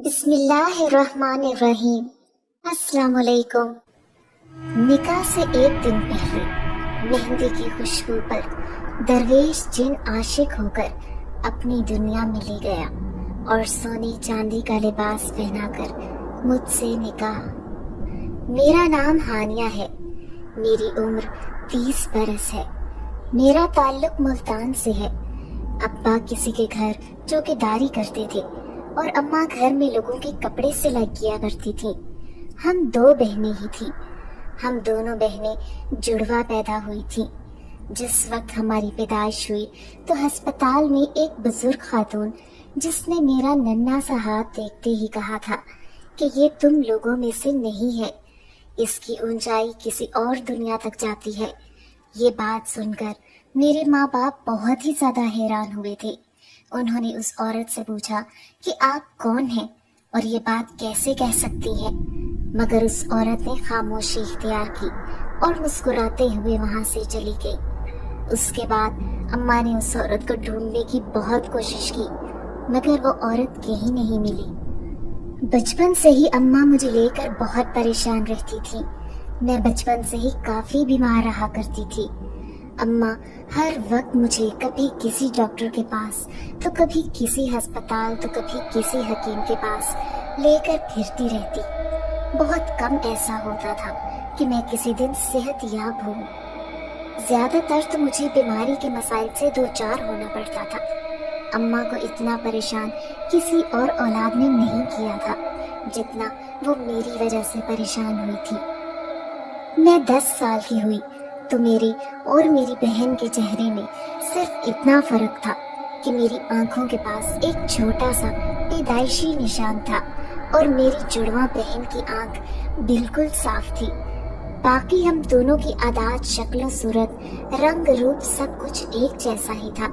بسم اللہ الرحمن الرحیم۔ السلام علیکم۔ نکاح سے ایک دن پہلے مہندی کی خوشبو پر درویش جن عاشق ہو کر اپنی دنیا میں لے گیا اور سونے چاندی کا لباس پہنا کر مجھ سے نکاح۔ میرا نام ہانیہ ہے، میری عمر 30 برس ہے، میرا تعلق ملتان سے ہے۔ ابا کسی کے گھر چوکیداری کرتے تھے اور اماں گھر میں لوگوں کے کپڑے سلائی کیا کرتی تھی۔ ہم 2 بہنیں ہی تھیں۔ ہم دونوں بہنیں جڑوا پیدا ہوئی تھیں۔ جس وقت ہماری پیدائش ہوئی تو ہسپتال میں ایک بزرگ خاتون جس نے میرا ننھا سا ہاتھ دیکھتے ہی کہا تھا کہ یہ تم لوگوں میں سے نہیں ہے، اس کی اونچائی کسی اور دنیا تک جاتی ہے۔ یہ بات سن کر میرے ماں باپ بہت ہی زیادہ حیران ہوئے تھے۔ انہوں نے اس عورت سے پوچھا کہ آپ کون ہیں اور یہ بات کیسے کہہ سکتی ہیں، مگر اس عورت نے خاموشی اختیار کی اور مسکراتے ہوئے وہاں سے چلی گئی۔ اس کے بعد اماں نے اس عورت کو ڈھونڈنے کی بہت کوشش کی، مگر وہ عورت کہیں نہیں ملی۔ بچپن سے ہی اماں مجھے لے کر بہت پریشان رہتی تھی۔ میں بچپن سے ہی کافی بیمار رہا کرتی تھی۔ اماں ہر وقت مجھے کبھی کسی ڈاکٹر کے پاس تو کبھی کسی ہسپتال تو کبھی کسی حکیم کے پاس لے کر پھرتی رہتی۔ بہت کم ایسا ہوتا تھا کہ میں کسی دن صحت یاب ہوں۔ زیادہ تر تو مجھے بیماری کے مسائل سے دوچار ہونا پڑتا تھا۔ اماں کو اتنا پریشان کسی اور اولاد نے نہیں کیا تھا جتنا وہ میری وجہ سے پریشان ہوئی تھی۔ میں 10 سال کی ہوئی تو میرے اور میری بہن کے چہرے میں صرف اتنا فرق تھا کہ میری آنکھوں کے پاس ایک چھوٹا سا پیدائشی نشان تھا اور میری جڑواں بہن کی آنکھ بالکل صاف تھی۔ باقی ہم دونوں کی عادات، شکل و صورت، رنگ روپ سب کچھ ایک جیسا ہی تھا۔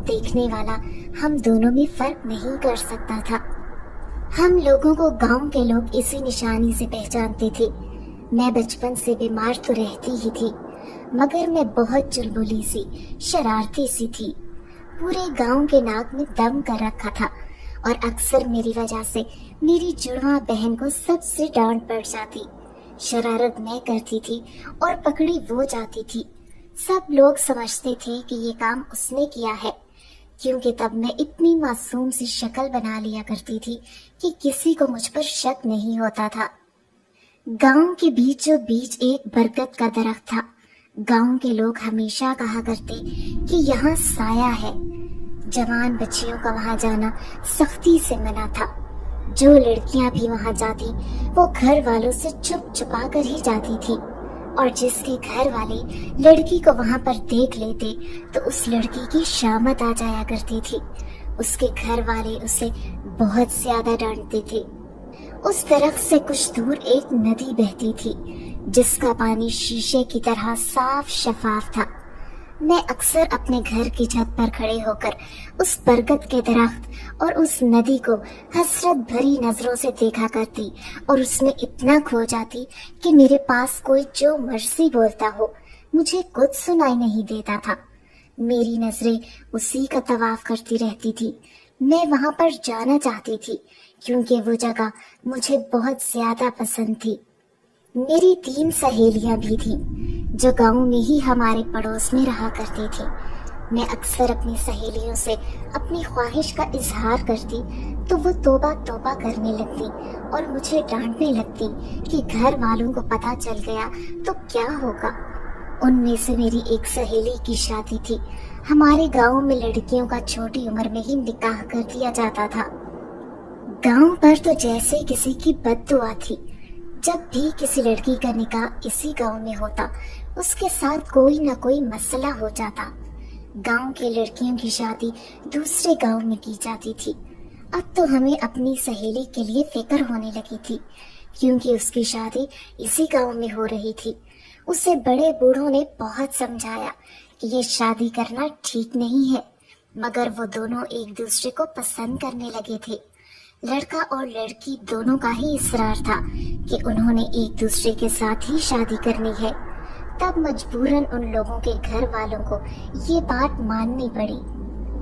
دیکھنے والا ہم دونوں میں فرق نہیں کر سکتا تھا۔ ہم لوگوں کو گاؤں کے لوگ اسی نشانی سے پہچانتے تھے۔ میں بچپن سے بیمار تو رہتی ہی تھی، مگر میں بہت چلبلی سی، شرارتی سی تھی۔ پورے گاؤں کے ناک میں دم کر رکھا تھا اور اکثر میری وجہ سے میری جڑواں بہن کو سب سے ڈانٹ پڑ جاتی۔ شرارت میں کرتی تھی اور پکڑی وہ جاتی تھی۔ سب لوگ سمجھتے تھے کہ یہ کام اس نے کیا ہے، کیونکہ تب میں اتنی معصوم سی شکل بنا لیا کرتی تھی کہ کسی کو مجھ پر شک نہیں ہوتا تھا۔ گاؤں کے بیچوں بیچ ایک برگد کا درخت تھا۔ گاؤں کے لوگ ہمیشہ کہا کرتے کہ یہاں سایہ ہے۔ جوان بچیوں کا وہاں جانا سختی سے منع تھا۔ جو لڑکیاں بھی وہاں جاتی وہ گھر والوں سے چھپ چھپا کر ہی جاتی تھی، اور جس کے گھر والے لڑکی کو وہاں پر دیکھ لیتے تو اس لڑکی کی شامت آ جایا کرتی تھی۔ اس کے گھر والے اسے بہت زیادہ ڈانٹتے تھے۔ اس درخت سے کچھ دور ایک ندی بہتی تھی جس کا پانی شیشے کی طرح صاف شفاف تھا۔ میں اکثر اپنے گھر کی چھت پر کھڑے ہو کر اس برگد کے درخت اور اس ندی کو حسرت بھری نظروں سے دیکھا کرتی اور اس میں اتنا کھو جاتی کہ میرے پاس کوئی جو مرضی بولتا ہو مجھے کچھ سنائی نہیں دیتا تھا۔ میری نظریں اسی کا طواف کرتی رہتی تھی۔ میں وہاں پر جانا چاہتی تھی کیونکہ وہ جگہ مجھے بہت زیادہ پسند تھی۔ میری 3 سہیلیاں بھی تھیں جو گاؤں میں ہی ہمارے پڑوس میں رہا کرتی تھیں۔ میں اکثر اپنی سہیلیوں سے اپنی خواہش کا اظہار کرتی تو وہ توبہ توبہ کرنے لگتی اور مجھے ڈانٹنے لگتی کہ گھر والوں کو پتہ چل گیا تو کیا ہوگا۔ ان میں سے میری ایک سہیلی کی شادی تھی۔ ہمارے گاؤں میں لڑکیوں کا چھوٹی عمر میں ہی نکاح کر دیا جاتا تھا۔ گاؤں پر تو جیسے کسی کی بد دعا تھی۔ جب بھی کسی لڑکی کا نکاح اسی گاؤں میں ہوتا اس کے ساتھ کوئی نہ کوئی مسئلہ ہو جاتا۔ گاؤں کے لڑکیوں کی شادی دوسرے گاؤں میں کی جاتی تھی۔ اب تو ہمیں اپنی سہیلی کے لیے فکر ہونے لگی تھی کیونکہ اس کی شادی اسی گاؤں میں ہو رہی تھی۔ اسے بڑے بوڑھوں نے بہت سمجھایا کہ یہ شادی کرنا ٹھیک نہیں ہے، مگر وہ دونوں ایک دوسرے کو پسند کرنے لگے تھے۔ لڑکا اور لڑکی دونوں کا ہی اصرار تھا کہ انہوں نے ایک دوسرے کے ساتھ ہی شادی کرنی ہے۔ تب مجبوراً ان لوگوں کے گھر والوں کو یہ بات ماننی پڑی۔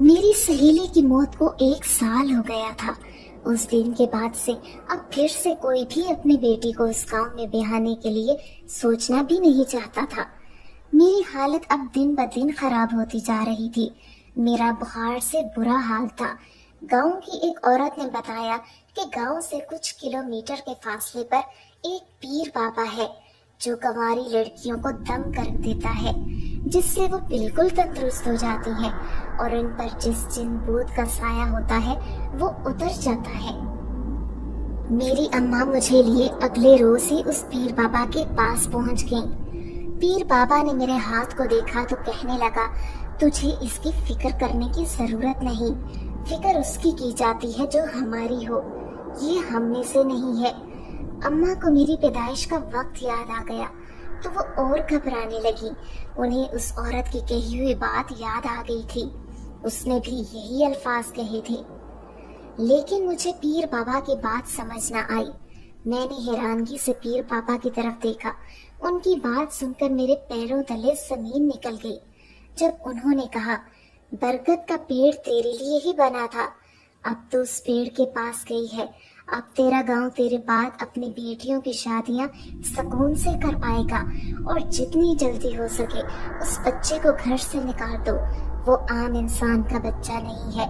میری سہیلی کی موت کو 1 سال ہو گیا تھا۔ اس دن کے بعد سے اب پھر سے کوئی بھی اپنی بیٹی کو اس گاؤں میں بیاہنے کے لیے سوچنا بھی نہیں چاہتا تھا۔ میری حالت اب دن بدن خراب ہوتی جا رہی تھی۔ میرا بخار سے برا حال تھا۔ گاؤں کی ایک عورت نے بتایا کہ گاؤں سے کچھ کلومیٹر کے فاصلے پر ایک پیر بابا ہے جو کنواری لڑکیوں کو دم کر دیتا ہے، جس سے وہ بالکل تندرست ہو جاتی ہیں اور ان پر جس جن بھوت کا سایہ ہوتا ہے وہ اتر جاتا ہے۔ میری اماں مجھے لیے اگلے روز ہی اس پیر بابا کے پاس پہنچ گئیں۔ پیر بابا نے میرے ہاتھ کو دیکھا تو کہنے لگا، تجھے اس کی فکر کرنے کی ضرورت نہیں، فکر اس کی جاتی ہے جو ہماری ہو، یہ ہم میں سے نہیں ہے۔ اماں کو میری پیدائش کا وقت یاد آ گیا تو وہ اور گھبرانے لگی۔ انہیں اس عورت کی کہی ہوئی بات یاد آ گئی تھی، اس نے بھی یہی الفاظ کہے تھے، لیکن مجھے پیر بابا کی بات سمجھ نہ آئی۔ میں نے حیرانگی سے پیر بابا کی طرف دیکھا۔ ان کی بات سن کر میرے پیروں تلے زمین نکل گئی جب انہوں نے کہا، برگد کا پیڑ تیرے لیے ہی بنا تھا، اب تو اس پیڑ کے پاس گئی ہے، اب تیرا گاؤں تیرے بعد اپنی بیٹیوں کی شادیاں سکون سے کر پائے گا، اور جتنی جلدی ہو سکے اس بچے کو گھر سے نکال دو، وہ عام انسان کا بچہ نہیں ہے۔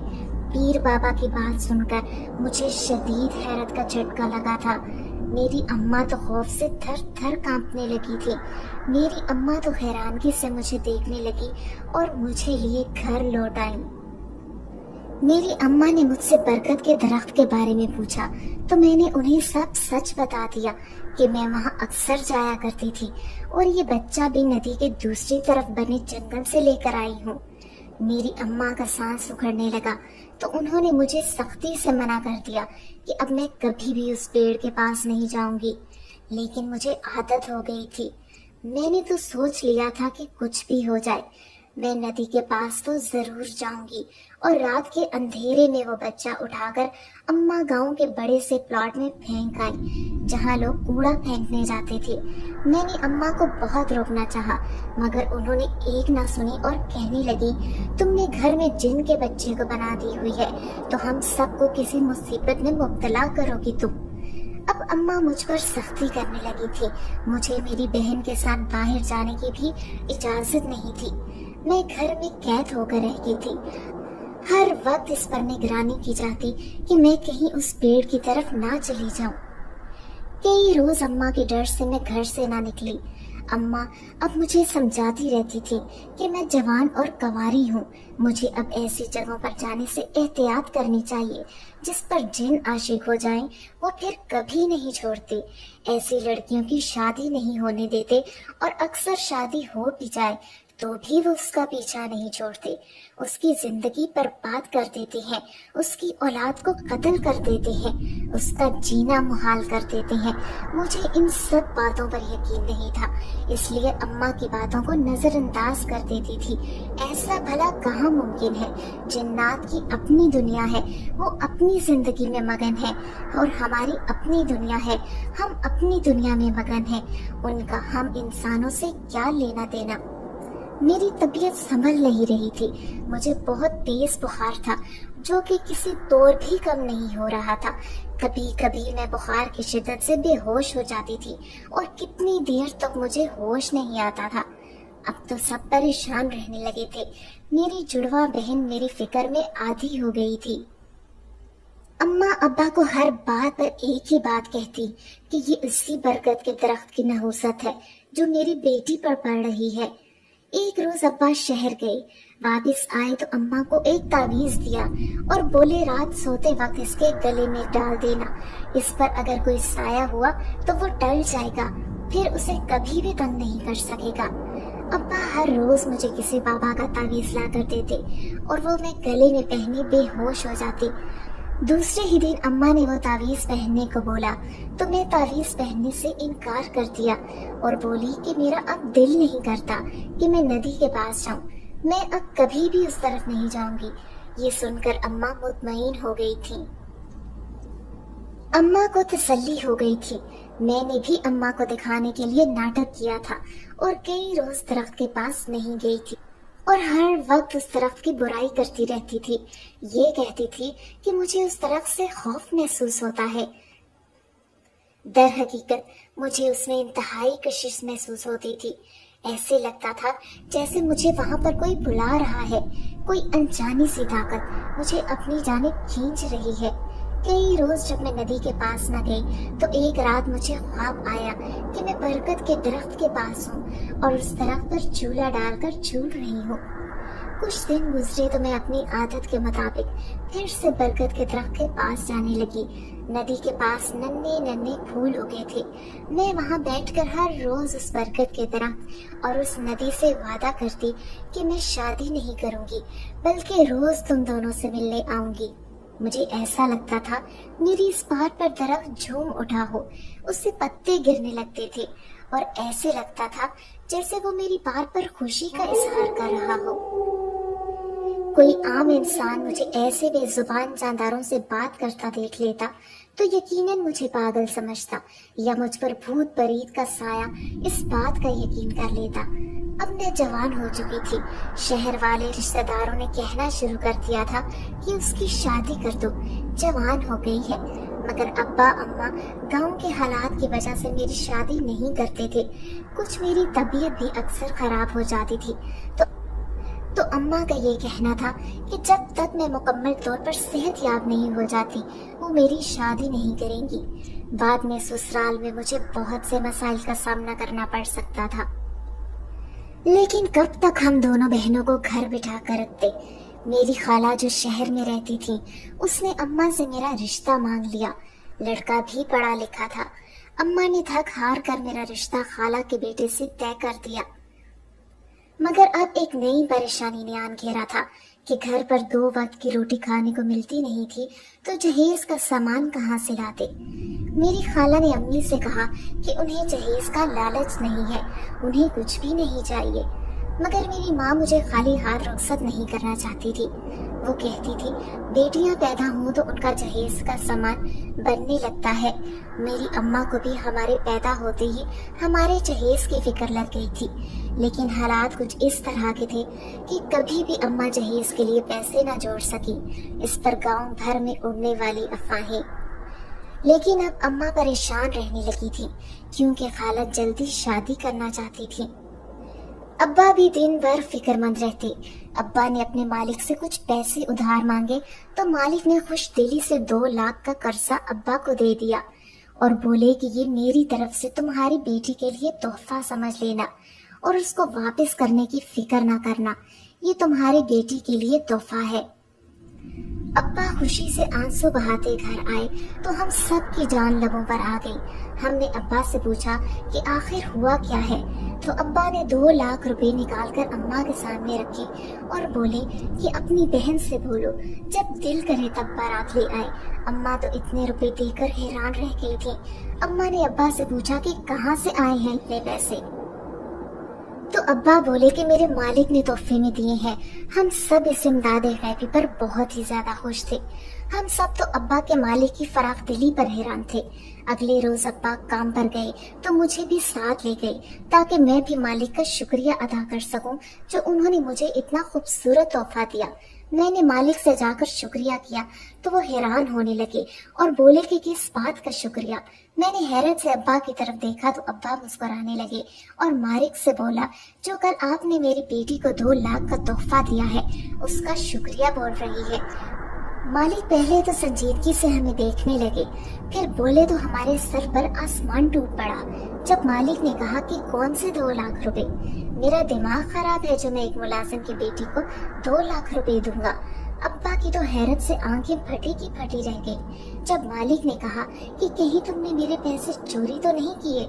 پیر بابا کی بات سن کر مجھے شدید حیرت کا جھٹکا لگا تھا۔ میری اماں تو خوف سے تھر تھر کانپنے لگی تھی۔ میری اماں تو حیرانگی سے مجھے دیکھنے لگی اور مجھے لیے گھر لوٹ آئیں۔ میری اماں نے مجھ سے برگد کے درخت کے بارے میں پوچھا تو میں نے انہیں سب سچ بتا دیا کہ میں وہاں اکثر جایا کرتی تھی اور یہ بچہ بھی ندی کے دوسری طرف بنے جنگل سے لے کر آئی ہوں۔ میری اماں کا سانس اکھڑنے لگا تو انہوں نے مجھے سختی سے منع کر دیا کہ اب میں کبھی بھی اس پیڑ کے پاس نہیں جاؤں گی، لیکن مجھے عادت ہو گئی تھی۔ میں نے تو سوچ لیا تھا کہ کچھ بھی ہو جائے میں ندی کے پاس تو ضرور جاؤں گی اور رات کے اندھیرے میں وہ بچہ اٹھا کر اماں گاؤں کے بڑے سے پلاٹ میں پھینک آئی جہاں لوگ کوڑا پھینکنے جاتے تھے۔ میں نے اماں کو بہت روکنا چاہا مگر انہوں نے ایک نہ سنی اور کہنے لگی، تم نے گھر میں جن کے بچے کو بنا دی ہوئی ہے تو ہم سب کو کسی مصیبت میں مبتلا کرو گی تم۔ اب اماں مجھ پر سختی کرنے لگی تھی۔ مجھے میری بہن کے ساتھ باہر جانے کی بھی اجازت نہیں تھی۔ میں گھر میں قید ہو کر رہتی تھی۔ ہر وقت اس پر نگرانی کی جاتی کہ میں کہیں اس پیڑ کی طرف نہ چلی جاؤں۔ کئی روز اماں کے ڈر سے میں گھر سے نہ نکلی۔ اماں اب مجھے سمجھاتی رہتی تھی کہ میں جوان اور کنواری ہوں، مجھے اب ایسی جگہوں پر جانے سے احتیاط کرنی چاہیے جس پر جن عاشق ہو جائیں وہ پھر کبھی نہیں چھوڑتے، ایسی لڑکیوں کی شادی نہیں ہونے دیتے، اور اکثر شادی ہو بھی جائے تو بھی وہ اس کا پیچھا نہیں چھوڑتے، اس کی زندگی برباد کر دیتے ہیں، اس کی اولاد کو قتل کر دیتے ہیں، اس کا جینا محال کر دیتے ہیں۔ مجھے ان سب باتوں پر یقین نہیں تھا، اس لیے اماں کی باتوں کو نظر انداز کر دیتی تھی۔ ایسا بھلا کہاں ممکن ہے؟ جنات کی اپنی دنیا ہے، وہ اپنی زندگی میں مگن ہے، اور ہماری اپنی دنیا ہے، ہم اپنی دنیا میں مگن ہیں، ان کا ہم انسانوں سے کیا لینا دینا؟ میری طبیعت سنبھل نہیں رہی تھی، مجھے بہت تیز بخار تھا جو کہ کسی طور بھی کم نہیں ہو رہا تھا۔ کبھی کبھی میں بخار کی شدت سے بے ہوش ہو جاتی تھی اور کتنی دیر تک مجھے ہوش نہیں آتا تھا۔ اب تو سب پریشان رہنے لگے تھے۔ میری جڑواں بہن میری فکر میں آدھی ہو گئی تھی۔ اماں ابا کو ہر بات پر ایک ہی بات کہتی کہ یہ اسی برگد کے درخت کی نحوست ہے جو میری بیٹی پر پڑ رہی ہے۔ ایک روز ابا شہر گئے، واپس آئے تو اماں کو ایک تعویذ دیا اور بولے رات سوتے وقت اس کے گلے میں ڈال دینا، اس پر اگر کوئی سایہ ہوا تو وہ ٹل جائے گا، پھر اسے کبھی بھی تنگ نہیں کر سکے گا۔ ابا ہر روز مجھے کسی بابا کا تعویذ لا کر دیتے اور وہ میں گلے میں پہنے بے ہوش ہو جاتی۔ دوسرے ہی دن اماں نے وہ تعویذ پہننے کو بولا تو میں تعویذ پہننے سے انکار کر دیا اور بولی کہ میرا اب دل نہیں کرتا کہ میں ندی کے پاس جاؤں، میں اب کبھی بھی اس طرف نہیں جاؤں گی۔ یہ سن کر اماں مطمئن ہو گئی تھی۔ اماں کو تسلی ہو گئی تھی۔ میں نے بھی اماں کو دکھانے کے لیے ناٹک کیا تھا اور کئی روز درخت کے پاس نہیں گئی تھی۔ اور ہر وقت اس درخت کی برائی کرتی رہتی تھی۔ یہ کہتی تھی کہ مجھے اس درخت سے خوف محسوس ہوتا ہے۔ در حقیقت مجھے اس میں انتہائی کشش محسوس ہوتی تھی۔ ایسے لگتا تھا جیسے مجھے وہاں پر کوئی بلا رہا ہے، کوئی انجانی سی طاقت مجھے اپنی جانب کھینچ رہی ہے۔ کئی روز جب میں ندی کے پاس نہ گئی تو ایک رات مجھے خواب آیا کہ میں برگد کے درخت کے پاس ہوں اور اس درخت پر چولہا ڈال کر جھول رہی ہوں۔ کچھ دن گزرے تو میں اپنی عادت کے مطابق پھر سے برگد کے درخت کے پاس جانے لگی۔ ندی کے پاس ننھے ننھے پھول اگے تھے۔ میں وہاں بیٹھ کر ہر روز اس برگد کے درخت اور اس ندی سے وعدہ کرتی کہ میں شادی نہیں کروں گی بلکہ روز تم دونوں سے ملنے آؤں گی۔ مجھے ایسا لگتا تھا میری اس بات پر درخت جھوم اٹھا ہو، اس سے پتے گرنے لگتے تھے اور ایسے لگتا تھا جیسے وہ میری بات پر خوشی کا اظہار کر رہا ہو۔ کوئی عام انسان مجھے ایسے بے زبان جانداروں سے بات کرتا دیکھ لیتا تو یقیناً مجھے پاگل سمجھتا یا مجھ پر بھوت پریت کا سایہ اس بات کا یقین کر لیتا۔ اب میں جوان ہو چکی تھی۔ شہر والے رشتہ داروں نے کہنا شروع کر دیا تھا کہ اس کی شادی کر دو، جوان ہو گئی ہے، مگر ابا اماں گاؤں کے حالات کی وجہ سے میری شادی نہیں کرتے تھے۔ کچھ میری طبیعت بھی اکثر خراب ہو جاتی تھی تو اماں کا یہ کہنا تھا کہ جب تک میں مکمل طور پر صحت یاب نہیں ہو جاتی وہ میری شادی نہیں کریں گی۔ بعد میں سسرال میں مجھے بہت سے مسائل کا سامنا کرنا پڑ سکتا تھا، لیکن کب تک ہم دونوں بہنوں کو گھر بٹھا کر رکھتے۔ میری خالہ جو شہر میں رہتی تھی اس نے اماں سے میرا رشتہ مانگ لیا۔ لڑکا بھی پڑھا لکھا تھا۔ اماں نے تھک ہار کر میرا رشتہ خالہ کے بیٹے سے طے کر دیا، مگر اب ایک نئی پریشانی نے آن گھیرا تھا کہ گھر پر 2 وقت کی روٹی کھانے کو ملتی نہیں تھی تو جہیز کا سامان کہاں سے لاتے۔ میری خالہ نے امی سے کہا کہ انہیں جہیز کا لالچ نہیں ہے، انہیں کچھ بھی نہیں چاہیے، مگر میری ماں مجھے خالی ہاتھ رخصت نہیں کرنا چاہتی تھی۔ وہ کہتی تھی بیٹیاں پیدا ہوں تو ان کا جہیز کا سامان بننے لگتا ہے۔ میری اماں کو بھی ہمارے پیدا ہوتے ہی ہمارے جہیز کی فکر لگ گئی تھی، لیکن حالات کچھ اس طرح کے تھے کہ کبھی بھی اماں جہیز کے لیے پیسے نہ جوڑ سکی۔ اس پر گاؤں بھر میں اڑنے والی افواہیں۔ لیکن اب اماں پریشان رہنے لگی تھی کیونکہ خالہ جلدی شادی کرنا چاہتی تھی۔ ابا بھی دن بھر فکر مند رہتے۔ ابا نے اپنے مالک سے کچھ پیسے ادھار مانگے تو مالک نے خوش دلی سے 2 لاکھ کا قرضہ ابا کو دے دیا اور بولے کہ یہ میری طرف سے تمہاری بیٹی کے لیے تحفہ سمجھ لینا اور اس کو واپس کرنے کی فکر نہ کرنا، یہ تمہاری بیٹی کے لیے تحفہ ہے۔ ابا خوشی سے آنسو بہاتے گھر آئے تو ہم سب کی جان لبوں پر آ گئی۔ ہم نے ابا سے پوچھا کہ آخر ہوا کیا ہے تو ابا نے 2 لاکھ روپے نکال کر اماں کے سامنے رکھے اور بولے کہ اپنی بہن سے بولو جب دل کرے تب بارات لے آئے۔ اماں تو اتنے روپے دے کر حیران رہ گئی تھی۔ اماں نے ابا سے پوچھا کہ کہاں سے آئے ہیں اتنے پیسے، تو ابا بولے کہ میرے مالک نے تحفے میں دیے ہیں۔ ہم سب اس امداد غیبی پر بہت ہی زیادہ خوش تھے۔ ہم سب تو ابا کے مالک کی فراخ دلی پر حیران تھے۔ اگلے روز ابا کام پر گئے تو مجھے بھی ساتھ لے گئے تاکہ میں بھی مالک کا شکریہ ادا کر سکوں جو انہوں نے مجھے اتنا خوبصورت تحفہ دیا۔ میں نے مالک سے جا کر شکریہ کیا تو وہ حیران ہونے لگے اور بولے کہ کس بات کا شکریہ۔ میں نے حیرت سے ابا کی طرف دیکھا تو ابا مسکرانے لگے اور مالک سے بولا جو کل آپ نے میری بیٹی کو 2 لاکھ کا تحفہ دیا ہے اس کا شکریہ بول رہی ہے۔ مالک پہلے تو سنجیدگی سے ہمیں دیکھنے لگے، پھر بولے تو ہمارے سر پر آسمان ٹوٹ پڑا جب مالک نے کہا کہ کون سے 2 لاکھ روپے؟ میرا دماغ خراب ہے جو میں ایک ملازم کی بیٹی کو 2 لاکھ روپے دوں گا۔ ابا کی تو حیرت سے آنکھیں پھٹی کی پھٹی رہ گئی جب مالک نے کہا کہ کہیں تم نے میرے پیسے چوری تو نہیں کیے۔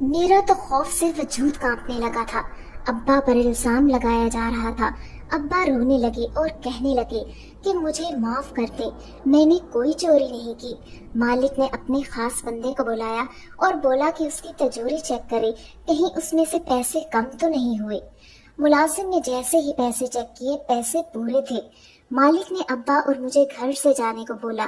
میرا تو خوف سے وجود کانپنے لگا تھا۔ ابا پر الزام لگایا جا رہا تھا۔ ابا رونے لگے اور کہنے لگے کہ مجھے معاف کر دے، میں نے کوئی چوری نہیں کی۔ مالک نے اپنے خاص بندے کو بلایا اور بولا کہ اس کی تجوری چیک کرے، کہیں اس میں سے پیسے کم تو نہیں ہوئے۔ ملازم نے جیسے ہی پیسے چیک کیے، پیسے پورے تھے۔ مالک نے ابا اور مجھے گھر سے جانے کو بولا۔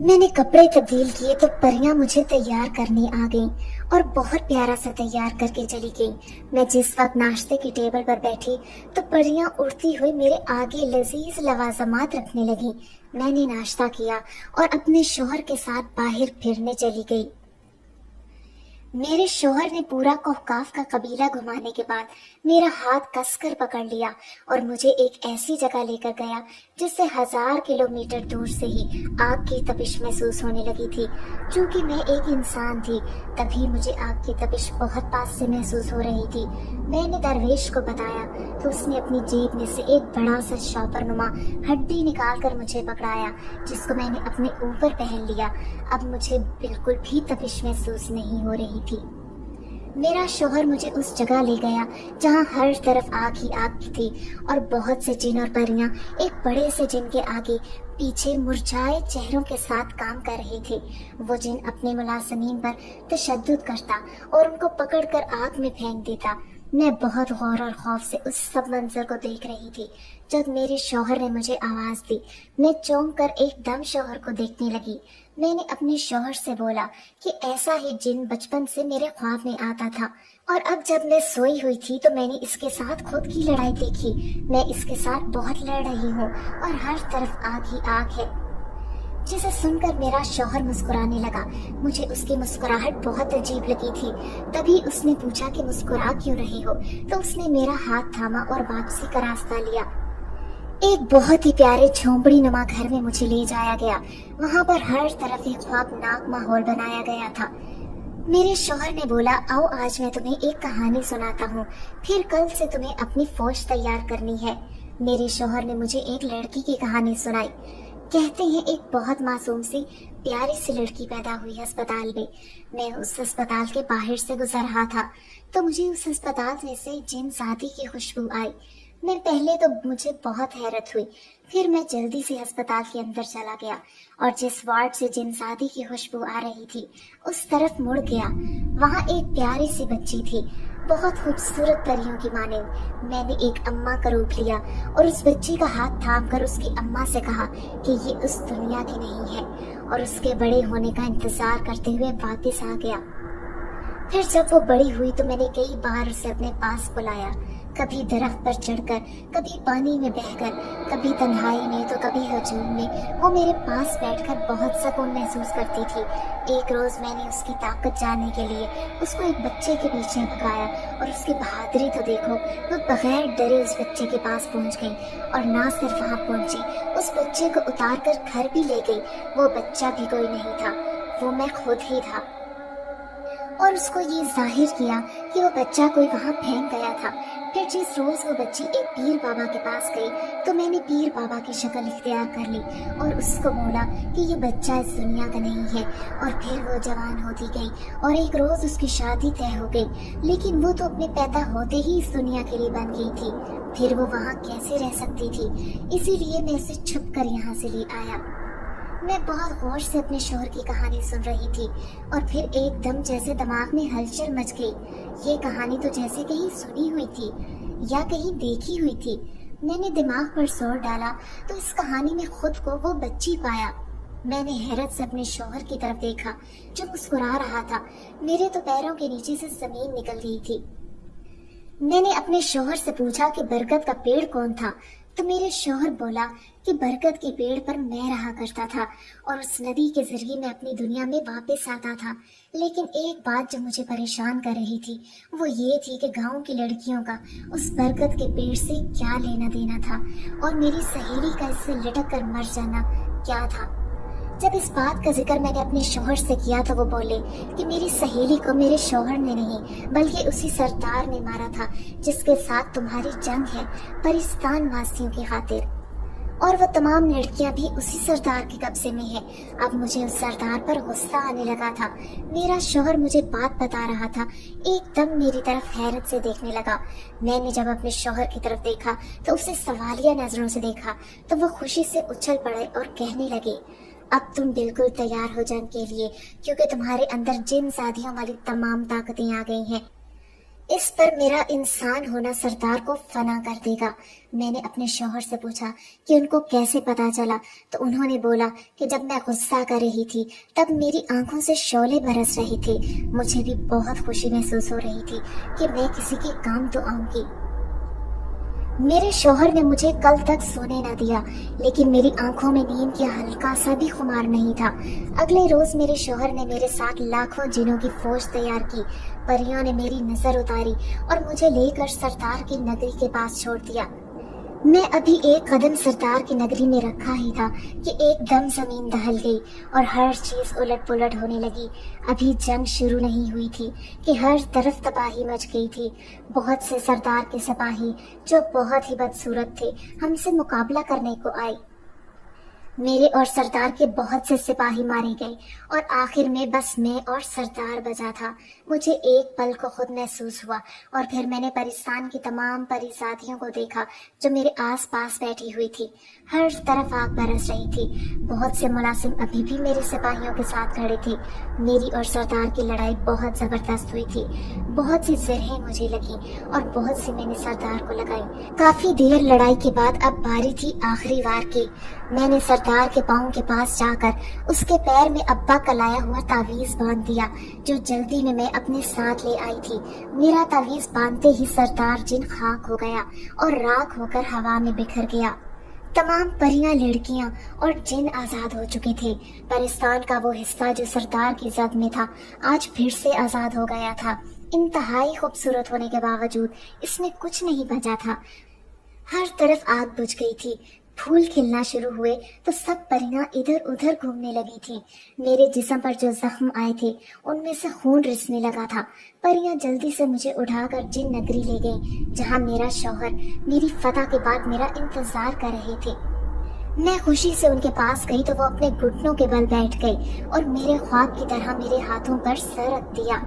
میں نے کپڑے تبدیل کیے تو پریاں مجھے تیار کرنے آ گئیں اور بہت پیارا سا تیار کر کے چلی گئیں۔ میں جس وقت ناشتے کی ٹیبل پر بیٹھی تو پریاں اڑتی ہوئی میرے آگے لذیذ لوازمات رکھنے لگیں۔ میں نے ناشتہ کیا اور اپنے شوہر کے ساتھ باہر پھرنے چلی گئی۔ میرے شوہر نے پورا کوہکاف کا قبیلہ گھمانے کے بعد میرا ہاتھ کس کر پکڑ لیا اور مجھے ایک ایسی جگہ لے کر گیا جس سے 1000 کلومیٹر دور سے ہی آگ کی تپش محسوس ہونے لگی تھی۔ چونکہ میں ایک انسان تھی تبھی مجھے آگ کی تپش بہت پاس سے محسوس ہو رہی تھی۔ میں نے درویش کو بتایا تو اس نے اپنی جیب میں سے ایک بڑا سا شاپر نما ہڈی نکال کر مجھے پکڑایا، جس کو میں نے اپنے اوپر پہن لیا۔ اب مجھے بالکل بھی تپش محسوس نہیں ہو رہی تھی۔ میرا شوہر مجھے اس جگہ لے گیا جہاں ہر طرف آگ ہی آگ تھی اور بہت سے جن اور پریاں ایک بڑے سے جن کے آگے پیچھے مرجھائے چہروں کے ساتھ کام کر رہے تھے۔ وہ جن اپنے ملازمین پر تشدد کرتا اور ان کو پکڑ کر آگ میں پھینک دیتا۔ میں بہت غور اور خوف سے اس سب منظر کو دیکھ رہی تھی جب میرے شوہر نے مجھے آواز دی۔ میں چونک کر ایک دم شوہر کو دیکھنے لگی۔ میں نے اپنے شوہر سے بولا کہ ایسا ہی جن بچپن سے میرے خواب میں آتا تھا اور اب جب میں سوئی ہوئی تھی تو میں نے اس کے ساتھ خود کی لڑائی دیکھی۔ میں اس کے ساتھ بہت لڑ رہی ہوں اور ہر طرف آگ ہی آگ ہے۔ جسے سن کر میرا شوہر مسکرانے لگا۔ مجھے اس کی مسکراہٹ بہت عجیب لگی تھی۔ تبھی اس نے پوچھا کہ مسکرا کیوں رہی ہو، تو اس نے میرا ہاتھ تھاما اور واپسی کا راستہ لیا۔ ایک بہت ہی پیارے جھونپڑی نما گھر میں مجھے لے جایا گیا۔ وہاں پر ہر طرف ایک خوابناک ماحول بنایا گیا تھا۔ میرے شوہر نے بولا، آؤ آج میں تمہیں ایک کہانی سناتا ہوں، پھر کل سے تمہیں اپنی فوج تیار کرنی ہے۔ میرے شوہر نے مجھے ایک لڑکی کی کہانی سنائی۔ کہتے ہیں ایک بہت معصوم سی پیاری سی لڑکی پیدا ہوئی ہسپتال میں۔ میں اس ہسپتال کے باہر سے گزر رہا تھا تو مجھے اس ہسپتال میں سے جن زادی کی خوشبو آئی۔ میں پہلے تو مجھے بہت حیرت ہوئی، پھر میں جلدی سے ہسپتال کے اندر چلا گیا اور جس وارڈ سے جن زادی کی خوشبو آ رہی تھی اس طرف مڑ گیا۔ وہاں ایک پیاری سی بچی تھی، بہت خوبصورت پریوں کی مانند۔ میں نے ایک اماں کا روپ لیا اور اس بچی کا ہاتھ تھام کر اس کی اماں سے کہا کہ یہ اس دنیا کی نہیں ہے، اور اس کے بڑے ہونے کا انتظار کرتے ہوئے واپس آ گیا۔ پھر جب وہ بڑی ہوئی تو میں نے کئی بار اسے اپنے پاس بلایا، کبھی درخت پر چڑھ کر، کبھی پانی میں بہہ کر، کبھی تنہائی میں تو کبھی ہجوم میں وہ میرے پاس بیٹھ کر بہت سکون محسوس کرتی تھی۔ ایک روز میں نے اس کی طاقت جاننے کے لیے اس کو ایک بچے کے پیچھے بھگایا اور اس کی بہادری تو دیکھو، وہ بغیر ڈرے اس بچے کے پاس پہنچ گئی اور نہ صرف وہاں پہنچی، اس بچے کو اتار کر گھر بھی لے گئی۔ وہ بچہ بھی کوئی نہیں تھا، وہ میں خود ہی تھا، اور اس کو یہ ظاہر کیا کہ وہ بچہ کوئی وہاں پھینک گیا تھا۔ پھر جس روز وہ بچی ایک پیر بابا کے پاس گئی تو میں نے پیر بابا کی شکل اختیار کر لی اور اس کو بولا کہ یہ بچہ اس دنیا کا نہیں ہے، اور پھر وہ جوان ہوتی گئی اور ایک روز اس کی شادی طے ہو گئی، لیکن وہ تو اپنے پیدا ہوتے ہی اس دنیا کے لیے بن گئی تھی، پھر وہ وہاں کیسے رہ سکتی تھی؟ اسی لیے میں اسے چھپ کر یہاں سے لے آیا۔ میں بہت غور سے اپنے شوہر کی کہانی سن رہی تھی اور پھر ایک دم جیسے دماغ میں ہلچل مچ گئی۔ یہ کہانی تو جیسے کہیں سنی ہوئی تھی یا کہیں دیکھی ہوئی تھی۔ میں نے دماغ پر زور ڈالا تو اس کہانی میں خود کو وہ بچی پایا۔ میں نے حیرت سے اپنے شوہر کی طرف دیکھا جو مسکرا رہا تھا۔ میرے تو پیروں کے نیچے سے زمین نکل گئی تھی۔ میں نے اپنے شوہر سے پوچھا کہ برکت کا پیڑ کون تھا، تو میرے شوہر بولا کہ برکت کے پیڑ پر میں رہا کرتا تھا اور اس ندی کے ذریعے میں اپنی دنیا میں واپس آتا تھا۔ لیکن ایک بات جو مجھے پریشان کر رہی تھی وہ یہ تھی کہ گاؤں کی لڑکیوں کا اس برکت کے پیڑ سے کیا لینا دینا تھا، اور میری سہیلی کا اس سے لٹک کر مر جانا کیا تھا۔ جب اس بات کا ذکر میں نے اپنے شوہر سے کیا تو وہ بولے کہ میری سہیلی کو میرے شوہر نے نہیں بلکہ اسی سردار نے مارا تھا جس کے ساتھ تمہاری جنگ ہے، پرستان واسیوں کی خاطر، اور وہ تمام لڑکیاں بھی اسی سردار کے قبضے میں ہیں۔ اب مجھے اس سردار پر غصہ آنے لگا تھا۔ میرا شوہر مجھے بات بتا رہا تھا، ایک دم میری طرف حیرت سے دیکھنے لگا۔ میں نے جب اپنے شوہر کی طرف دیکھا تو اسے سوالیہ نظروں سے دیکھا تو وہ خوشی سے اچھل پڑے اور کہنے لگے، اب تم بالکل تیار ہو جنگ کے لیے، کیونکہ تمہارے اندر جن زادیوں والی تمام طاقتیں آ گئی ہیں۔ اس پر میرا انسان ہونا سردار کو فنا کر دے گا۔ میں نے اپنے شوہر سے پوچھا کہ ان کو کیسے پتا چلا، تو انہوں نے بولا کہ جب میں غصہ کر رہی تھی تب میری آنکھوں سے شعلے برس رہے تھے۔ مجھے بھی بہت خوشی محسوس ہو رہی تھی کہ میں کسی کے کام تو آؤں گی۔ میرے شوہر نے مجھے کل تک سونے نہ دیا، لیکن میری آنکھوں میں نیند کا ہلکا سا بھی خمار نہیں تھا۔ اگلے روز میرے شوہر نے میرے ساتھ لاکھوں جنوں کی فوج تیار کی۔ پریوں نے میری نظر اتاری اور مجھے لے کر سردار کی نگری کے پاس چھوڑ دیا۔ میں ابھی ایک قدم سردار کی نگری میں رکھا ہی تھا کہ ایک دم زمین دہل گئی اور ہر چیز الٹ پلٹ ہونے لگی۔ ابھی جنگ شروع نہیں ہوئی تھی کہ ہر طرف تباہی مچ گئی تھی۔ بہت سے سردار کے سپاہی جو بہت ہی بدصورت تھے ہم سے مقابلہ کرنے کو آئے۔ میرے اور سردار کے بہت سے سپاہی مارے گئے اور آخر میں بس میں اور سردار بچا تھا۔ مجھے ایک پل کو خود محسوس ہوا اور پھر میں نے پرستان کی تمام پری ساتھیوں کو دیکھا جو میرے آس پاس بیٹھی ہوئی تھی۔ ہر طرف آگ برس رہی تھی۔ بہت سے ملازم ابھی بھی میرے سپاہیوں کے ساتھ کھڑے تھے۔ میری اور سردار کی لڑائی بہت زبردست ہوئی تھی۔ بہت سی زرہیں مجھے لگیں اور بہت سی میں نے سردار کو لگائی۔ کافی دیر لڑائی کے بعد اب باری تھی آخری وار کی۔ میں نے سردار کے پاؤں کے پاس جا کر اس کے پیر میں ابا کا لایا ہوا تعویذ باندھ دیا جو جلدی میں اپنے ساتھ لے آئی تھی۔ میرا تعویذ باندھتے ہی سردار جن خاک ہو گیا اور راکھ ہو کر ہوا میں بکھر گیا۔ تمام پریاں، لڑکیاں اور جن آزاد ہو چکے تھے۔ پرستان کا وہ حصہ جو سردار کی زد میں تھا آج پھر سے آزاد ہو گیا تھا۔ انتہائی خوبصورت ہونے کے باوجود اس میں کچھ نہیں بچا تھا۔ ہر طرف آگ بجھ گئی تھی۔ پھول کھلنا شروع ہوئے تو سب پریاں ادھر ادھر گھومنے لگی تھیں۔ میرے جسم پر جو زخم آئے تھے ان میں سے خون رسنے لگا تھا۔ پریاں جلدی سے مجھے اٹھا کر جن نگری لے گئیں جہاں میرا شوہر میری فتح کے بعد میرا انتظار کر رہے تھے۔ میں خوشی سے ان کے پاس گئی تو وہ اپنے گھٹنوں کے بل بیٹھ گئے اور میرے خواب کی طرح میرے ہاتھوں پر سر رکھ دیا۔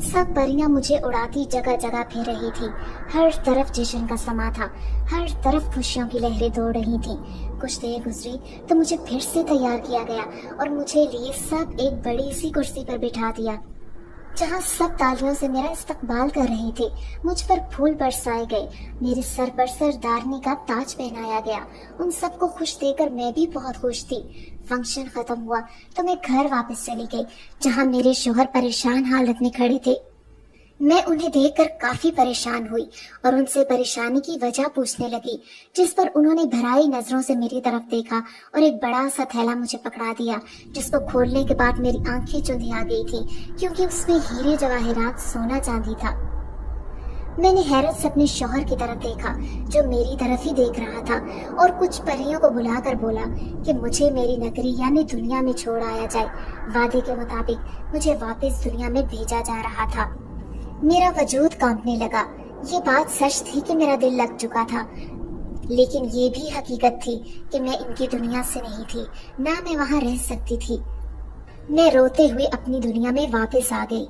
سب پریاں مجھے اڑاتی جگہ جگہ پھر رہی تھی۔ ہر طرف جشن کا سما تھا۔ ہر طرف خوشیوں کی لہریں دوڑ رہی تھیں۔ کچھ دیر گزری تو مجھے پھر سے تیار کیا گیا اور مجھے لیے سب ایک بڑی سی کرسی پر بٹھا دیا جہاں سب تالیوں سے میرا استقبال کر رہے تھے۔ مجھ پر پھول برسائے گئے، میرے سر پر سردارنی کا تاج پہنایا گیا۔ ان سب کو خوش دیکھ کر میں بھی بہت خوش تھی۔ فنکشن ختم ہوا تو میں گھر واپس چلی گئی جہاں میرے شوہر پریشان حالت میں کھڑے تھے۔ میں انہیں دیکھ کر کافی پریشان ہوئی اور ان سے پریشانی کی وجہ پوچھنے لگی، جس پر انہوں نے بھرائی نظروں سے میری طرف دیکھا اور ایک بڑا سا تھیلا مجھے پکڑا دیا جس کو کھولنے کے بعد میری آنکھیں چندھیا گئی تھی کیونکہ اس میں ہیرے جواہرات، سونا چاندی تھا۔ میں نے حیرت سے اپنے شوہر کی طرف دیکھا جو میری طرف ہی دیکھ رہا تھا اور کچھ پریوں کو بلا کر بولا کہ مجھے میری نگری یعنی دنیا میں چھوڑ آیا جائے۔ وعدے کے مطابق مجھے واپس دنیا میں بھیجا جا رہا تھا۔ میرا وجود کانپنے لگا۔ یہ بات سچ تھی کہ میرا دل لگ چکا تھا، لیکن یہ بھی حقیقت تھی کہ میں ان کی دنیا سے نہیں تھی، نہ میں وہاں رہ سکتی تھی۔ میں روتے ہوئے اپنی دنیا میں واپس آ گئی۔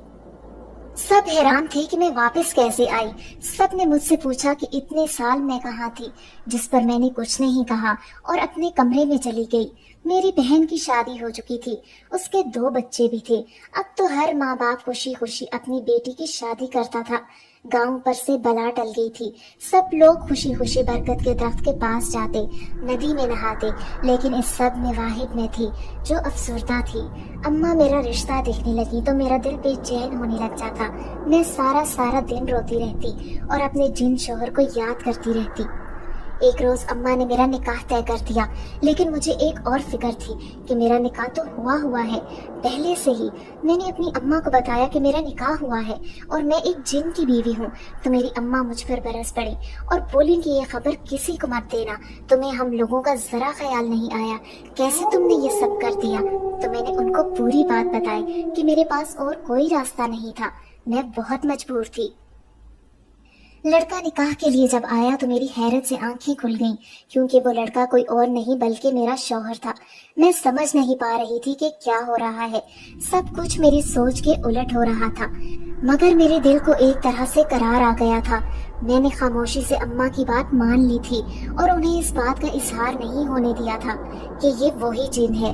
سب حیران تھے کہ میں واپس کیسے آئی۔ سب نے مجھ سے پوچھا کہ اتنے سال میں کہاں تھی، جس پر میں نے کچھ نہیں کہا اور اپنے کمرے میں چلی گئی۔ میری بہن کی شادی ہو چکی تھی، اس کے 2 بچے بھی تھے۔ اب تو ہر ماں باپ خوشی خوشی اپنی بیٹی کی شادی کرتا تھا۔ گاؤں پر سے بلا ٹل گئی تھی۔ سب لوگ خوشی خوشی برکت کے درخت کے پاس جاتے، ندی میں نہاتے، لیکن اس سب میں واحد میں تھی جو افسردہ تھی۔ اماں میرا رشتہ دیکھنے لگی تو میرا دل بے چین ہونے لگ جاتا۔ میں سارا دن روتی رہتی اور اپنے جن شوہر کو یاد کرتی رہتی۔ ایک روز اماں نے میرا نکاح طے کر دیا، لیکن مجھے ایک اور فکر تھی کہ میرا نکاح تو ہوا ہے پہلے سے ہی۔ میں نے اپنی اماں کو بتایا کہ میرا نکاح ہوا ہے اور میں ایک جن کی بیوی ہوں، تو میری اماں مجھ پر برس پڑی اور بولی کہ یہ خبر کسی کو مت دینا، تمہیں ہم لوگوں کا ذرا خیال نہیں آیا، کیسے تم نے یہ سب کر دیا؟ تو میں نے ان کو پوری بات بتائی کہ میرے پاس اور کوئی راستہ نہیں تھا، میں بہت مجبور تھی۔ لڑکا نکاح کے لیے جب آیا تو میری حیرت سے آنکھیں کھل گئیں کیونکہ وہ لڑکا کوئی اور نہیں بلکہ میرا شوہر تھا۔ میں سمجھ نہیں پا رہی تھی کہ کیا ہو رہا ہے۔ سب کچھ میری سوچ کے الٹ ہو رہا تھا، مگر میرے دل کو ایک طرح سے قرار آ گیا تھا۔ میں نے خاموشی سے اماں کی بات مان لی تھی اور انہیں اس بات کا اظہار نہیں ہونے دیا تھا کہ یہ وہی جن ہے۔